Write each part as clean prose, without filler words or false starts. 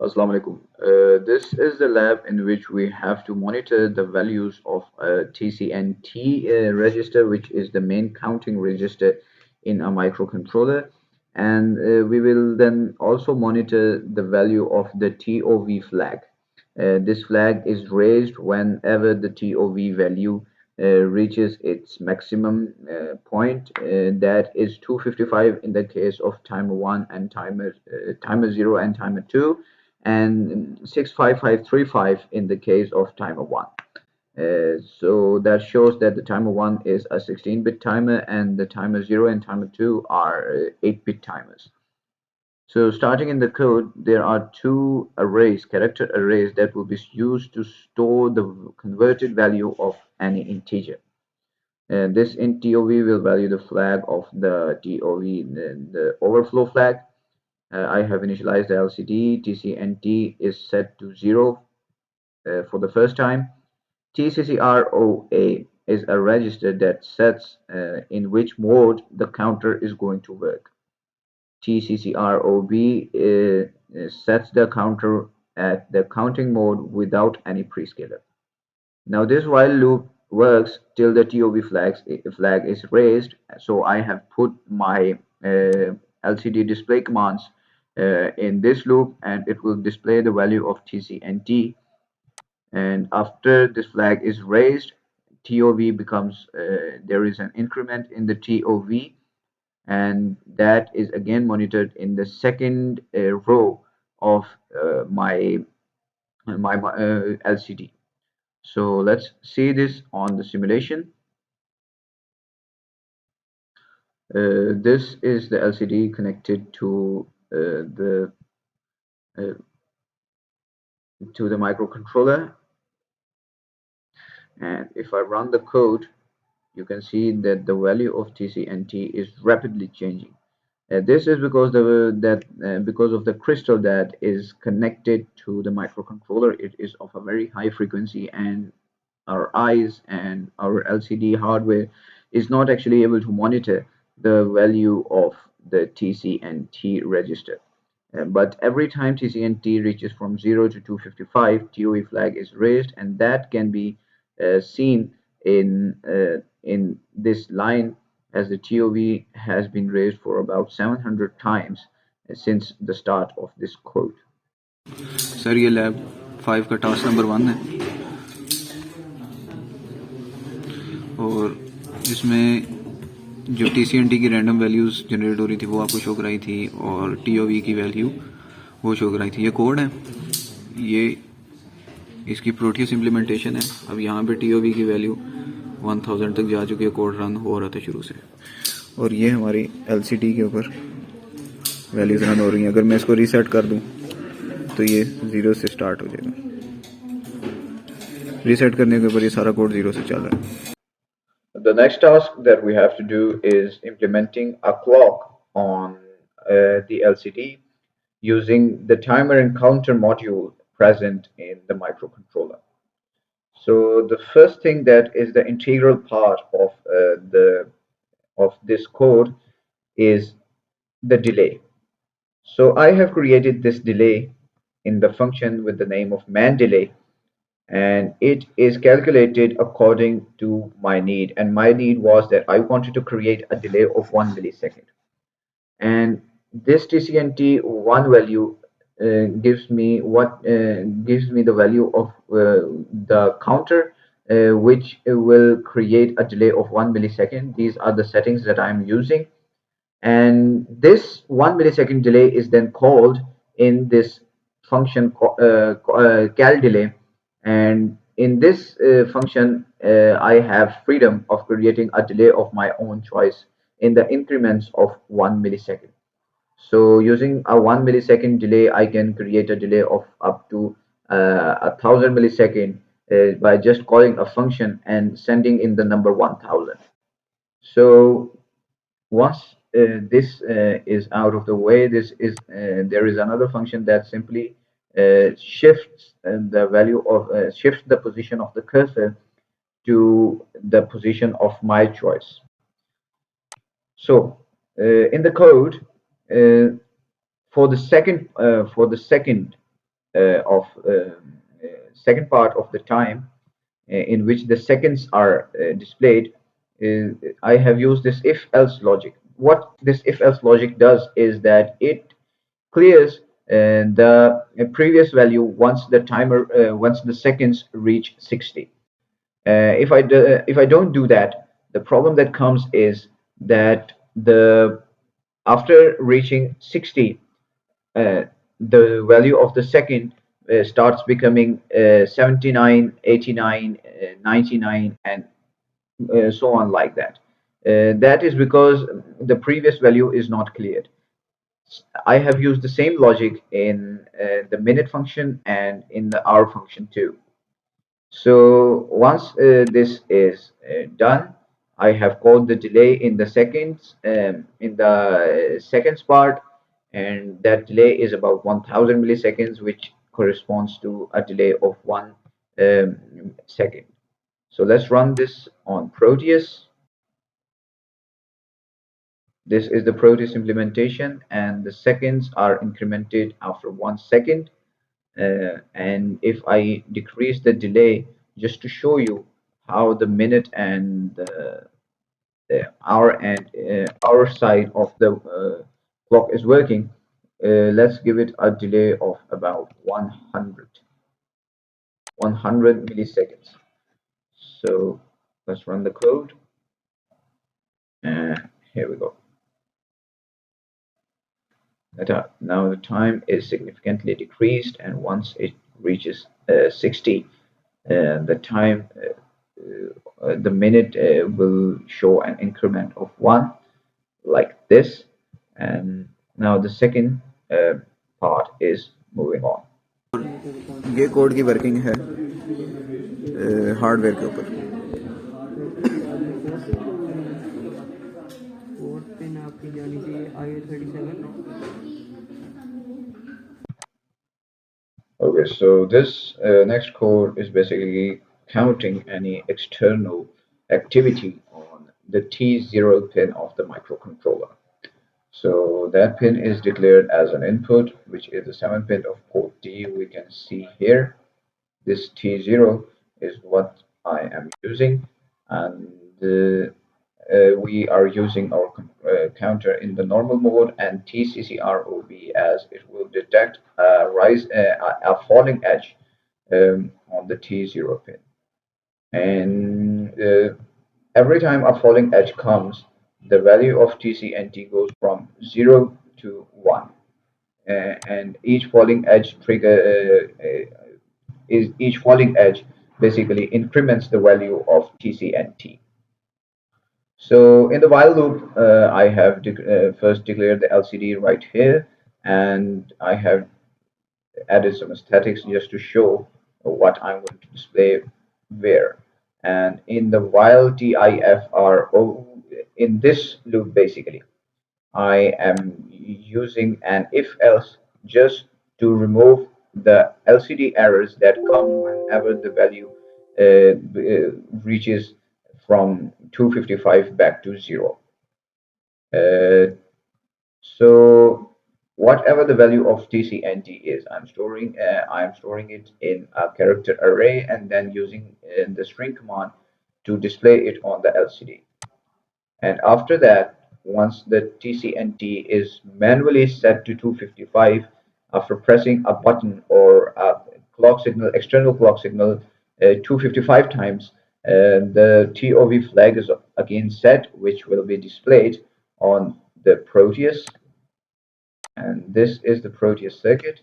Assalamu alaikum. This is the lab in which we have to monitor the values of a TCNT register, which is the main counting register in a microcontroller. And we will then also monitor the value of the TOV flag. This flag is raised whenever the TOV value reaches its maximum point, that is 255 in the case of timer 1 and timer 0 and timer 2, and 65535 in the case of timer 1. So that shows that the timer 1 is a 16-bit timer and the timer 0 and timer 2 are 8-bit timers. So starting in the code, there are two arrays, character arrays, that will be used to store the converted value of any integer. This int TOV will value the flag of the TOV, the overflow flag. I have initialized the LCD. TCNT is set to 0 for the first time. TCCROA is a register that sets in which mode the counter is going to work. TCCROB sets the counter at the counting mode without any prescaler. Now this while loop works till the TOV flag is raised. So I have put my LCD display commands in this loop, and it will display the value of TCNT. And after this flag is raised, TOV becomes there is an increment in the TOV, and that is again monitored in the second row of my LCD. So let's see this on the simulation. This is the LCD connected uh, to the microcontroller, and if I run the code, you can see that the value of TCNT is rapidly changing. This is because of the crystal that is connected to the microcontroller. It is of a very high frequency, and our eyes and our LCD hardware is not actually able to monitor the value of the TCNT register. But every time TCNT reaches from 0 to 255, TOE flag is raised, and that can be seen in this line, as the TOV has been raised for about 700 times since the start of this code. Sir ये lab 5 का task number 1 है और इसमें जो TCNT की random values generate हो रही थी वो आपको शो कराई थी और TOV की वैल्यू वो शो कराई थी। ये कोड है, ये इसकी प्रोटियस इम्प्लीमेंटेशन है। अब यहाँ पे TOV की वैल्यू 1000 तक जा चुकी है, कोड रन हो रहा था शुरू से, और ये हमारी LCD के ऊपर वैल्यूज़ रन हो रही हैं। अगर मैं इसको रीसेट कर दूँ तो ये 0 से स्टार्ट हो जाएगा। रीसेट करने के ऊपर ये सारा कोड 0 से चल रहा है। The next task that we have to do is implementing a clock on the LCD using the timer and counter module present in the microcontroller. So the first thing that is the integral part of this code is the delay. So I have created this delay in the function with the name of man delay, and it is calculated according to my need. And my need was that I wanted to create a delay of 1 millisecond, and this TCNT one value gives me the value of the counter, which will create a delay of 1 millisecond. These are the settings that I'm using, and this 1 millisecond delay is then called in this function cal delay. And in this function, I have freedom of creating a delay of my own choice in the increments of 1 millisecond. So using a 1 millisecond delay, I can create a delay of up to 1000 millisecond by just calling a function and sending in the number 1000. So once this is out of the way, there is another function that simply shifts the value of shifts the position of the cursor to the position of my choice. So in the code, for the second of second part of the time in which the seconds are displayed, I have used this if-else logic. What this if-else logic does is that it clears the previous value once the seconds reach 60. If I don't do that, the problem that comes is that the after reaching 60, uh, the value of the second starts becoming 79, 89, 99, and so on like that. That is because the previous value is not cleared. I have used the same logic in the minute function and in the hour function too. So once this is done, I have called the delay in the seconds in the seconds part, and that delay is about 1000 milliseconds, which corresponds to a delay of 1 second. So let's run this on Proteus. This is the Proteus implementation, and the seconds are incremented after 1 second. And if I decrease the delay just to show you how the minute and the hour and hour side of the clock is working, let's give it a delay of about 100 milliseconds. So let's run the code. Here we go. Now the time is significantly decreased, and once it reaches 60, the time the minute will show an increment of 1 like this, and now the second part is moving on. ये code की working है hardware के ऊपर. Code pin आपकी जानी चाहिए IA 37. Okay, so this next code is basically counting any external activity on the T0 pin of the microcontroller. So that pin is declared as an input, which is the 7th pin of port D we can see here. This T0 is what I am using, and we are using our counter in the normal mode and TCCROB, as it will detect a falling edge on the T0 pin. And every time a falling edge comes, the value of TCNT goes from 0 to 1. And each falling edge each falling edge basically increments the value of TCNT. So in the while loop, I have first declared the LCD right here, and I have added some statics just to show what I'm going to display where. And in the while TIFRO, in this loop basically, I am using an if-else just to remove the LCD errors that come whenever the value reaches from 255 back to 0. Uh, so whatever the value of TCNT is, I'm storing it in a character array and then using the string command to display it on the LCD. And after that, once the TCNT is manually set to 255 after pressing a button or a clock signal, external clock signal 255 times, the TOV flag is again set, which will be displayed on the Proteus. And this is the Proteus circuit.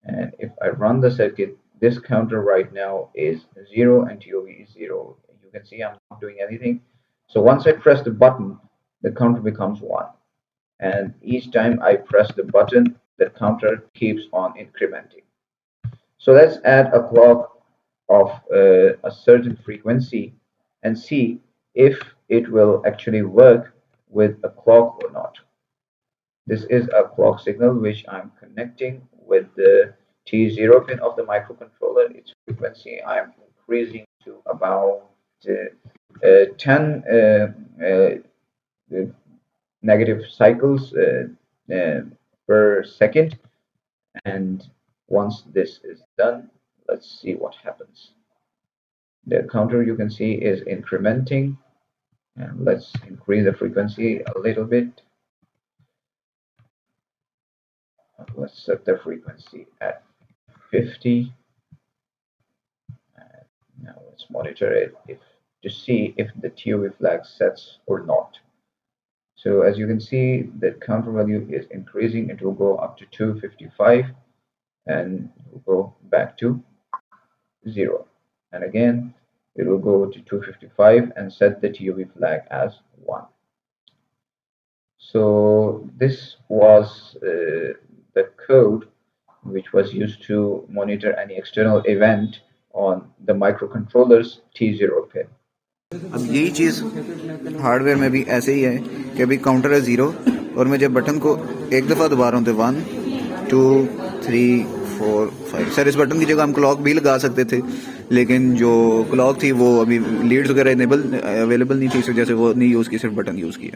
And if I run the circuit, this counter right now is 0 and TOV is 0. You can see I'm not doing anything. So once I press the button, the counter becomes 1. And each time I press the button, the counter keeps on incrementing. So let's add a clock of a certain frequency and see if it will actually work with a clock or not. This is a clock signal which I'm connecting with the T0 pin of the microcontroller. Its frequency I'm increasing to about 10 negative cycles uh, per second. And Once this is done, let's see what happens. The counter you can see is incrementing, and let's increase the frequency a little bit. Let's set the frequency at 50. Now let's monitor it to see if the TOV flag sets or not. So as you can see, the counter value is increasing. It will go up to 255 and it will go back to 0. And again, it will go to 255 and set the TOV flag as 1. So this was the code which was used to monitor any external event on the microcontroller's T0 pin. अब यही चीज़ hardware में भी ऐसे ही है कि अभी counter है 0 और मैं जब बटन को एक दफ़ा दबा रहा हूँ तो 1 2 3 4 5 सर इस बटन की जगह हम क्लॉक भी लगा सकते थे, लेकिन जो क्लॉक थी वो अभी लीड्स वगैरह अवेलेबल नहीं थी, इस वजह से वो नहीं यूज़ की, सिर्फ बटन यूज़ किया।